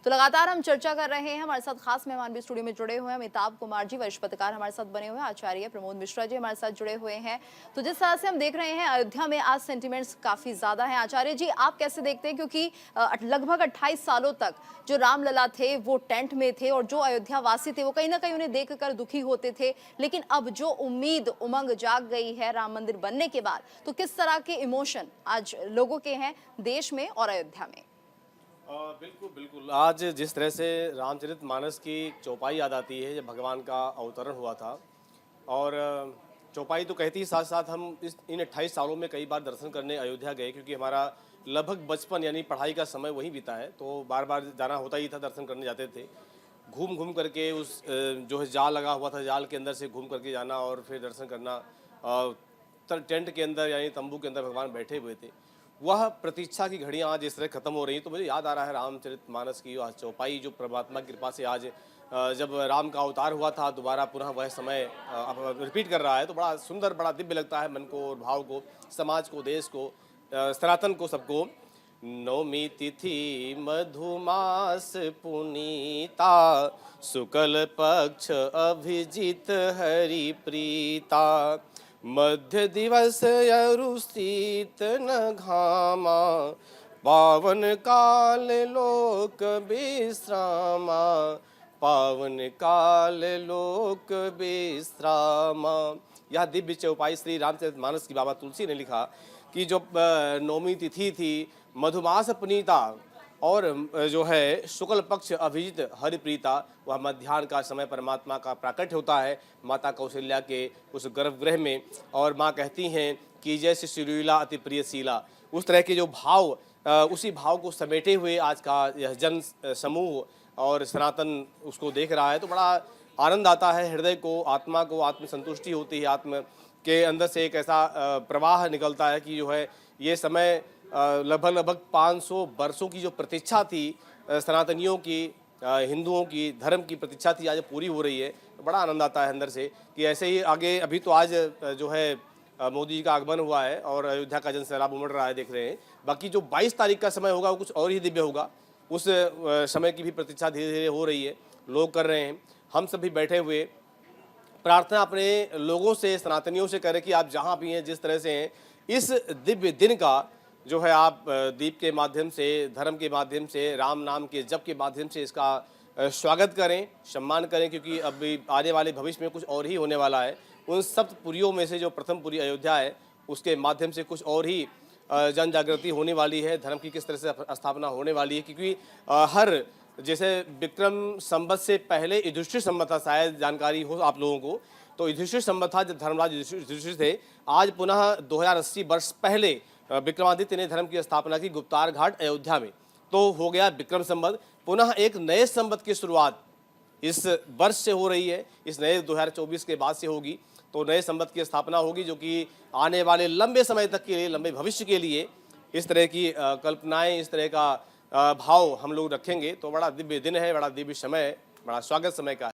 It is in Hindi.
तो लगातार हम चर्चा कर रहे हैं, हमारे साथ खास मेहमान भी स्टूडियो में जुड़े हुए हैं। अमिताभ कुमार जी वरिष्ठ पत्रकार हमारे साथ बने हुए हैं, आचार्य प्रमोद मिश्रा जी हमारे साथ जुड़े हुए हैं। तो जिस तरह से हम देख रहे हैं अयोध्या में आज सेंटिमेंट्स काफी ज्यादा हैं। आचार्य जी आप कैसे देखते हैं, क्योंकि लगभग 28 सालों तक जो रामलला थे वो टेंट में थे और जो अयोध्या वासी थे वो कहीं ना कहीं उन्हें देखकर दुखी होते थे, लेकिन अब जो उम्मीद उमंग जाग गई है राम मंदिर बनने के बाद, तो किस तरह के इमोशन आज लोगों के हैं देश में और अयोध्या में? बिल्कुल बिल्कुल। आज जिस तरह से रामचरितमानस की चौपाई याद आती है जब भगवान का अवतरण हुआ था, और चौपाई तो कहती ही साथ साथ हम इन 28 सालों में कई बार दर्शन करने अयोध्या गए, क्योंकि हमारा लगभग बचपन यानी पढ़ाई का समय वहीं बीता है, तो बार बार जाना होता ही था, दर्शन करने जाते थे। घूम घूम करके उस जो है जाल लगा हुआ था, जाल के अंदर से घूम करके जाना और फिर दर्शन करना। टेंट के अंदर यानी तंबू के अंदर भगवान बैठे हुए थे। वह प्रतीक्षा की घड़ियां आज इस तरह खत्म हो रही हैं, तो मुझे याद आ रहा है रामचरितमानस की आज चौपाई, जो परमात्मा की कृपा से आज जब राम का अवतार हुआ था दोबारा पुनः वह समय अब रिपीट कर रहा है, तो बड़ा सुंदर बड़ा दिव्य लगता है मन को और भाव को, समाज को, देश को, सनातन को, सबको। नौमी तिथि मधुमास पुनीता, शुक्ल पक्ष अभिजित हरि प्रीता, मध्य दिवस अरुषित न घामा, पावन काल लोक विश्रामा, पावन काल लोक विश्रामा। यह दिव्य चौपाई श्री रामचरितमानस की बाबा तुलसी ने लिखा कि जो नौमी तिथि थी, मधुमास पुनीता और जो है शुक्ल पक्ष अभिजित हरिप्रीता, वह मध्याह्न का समय परमात्मा का प्राकट्य होता है माता कौशल्या के उस गर्भगृह में, और माँ कहती हैं कि जैसे श्रीलीला अति प्रियशीला, उस तरह के जो भाव, उसी भाव को समेटे हुए आज का यह जन समूह और सनातन उसको देख रहा है, तो बड़ा आनंद आता है हृदय को, आत्मा को, आत्म संतुष्टि होती है, आत्म के अंदर से एक ऐसा प्रवाह निकलता है कि जो है ये समय लगभग लगभग 500 वर्षों की जो प्रतीक्षा थी सनातनियों की, हिंदुओं की, धर्म की प्रतीक्षा थी, आज पूरी हो रही है। तो बड़ा आनंद आता है अंदर से कि ऐसे ही आगे, अभी तो आज जो है मोदी जी का आगमन हुआ है और अयोध्या का जन सैलाब उमड़ रहा है, देख रहे हैं। बाकी जो 22 तारीख का समय होगा वो कुछ और ही दिव्य होगा, उस समय की भी प्रतीक्षा धीरे धीरे हो रही है, लोग कर रहे हैं। हम सभी बैठे हुए प्रार्थना अपने लोगों से, सनातनियों से करें कि आप जहाँ भी हैं, जिस तरह से हैं, इस दिव्य दिन का जो है आप दीप के माध्यम से, धर्म के माध्यम से, राम नाम के जप के माध्यम से इसका स्वागत करें, सम्मान करें, क्योंकि अभी आने वाले भविष्य में कुछ और ही होने वाला है। उन सप्तपुरियों में से जो प्रथम पुरी अयोध्या है, उसके माध्यम से कुछ और ही जन जागृति होने वाली है, धर्म की किस तरह से स्थापना होने वाली है। क्योंकि हर जैसे विक्रम संवत से पहले युधिष्ठिर संवत था, शायद जानकारी हो आप लोगों को, तो युधिष्ठिर संवत था जब धर्मराज युधिष्ठिर थे। आज पुनः 2080 वर्ष पहले विक्रमादित्य ने धर्म की स्थापना की गुप्तार घाट अयोध्या में, तो हो गया विक्रम संवत। पुनः एक नए संवत की शुरुआत इस वर्ष से हो रही है, इस नए 2024 के बाद से होगी, तो नए संवत की स्थापना होगी, जो कि आने वाले लंबे समय तक के लिए, लंबे भविष्य के लिए इस तरह की कल्पनाएं, इस तरह का भाव हम लोग रखेंगे। तो बड़ा दिव्य दिन है, बड़ा दिव्य समय है, बड़ा स्वागत समय का है।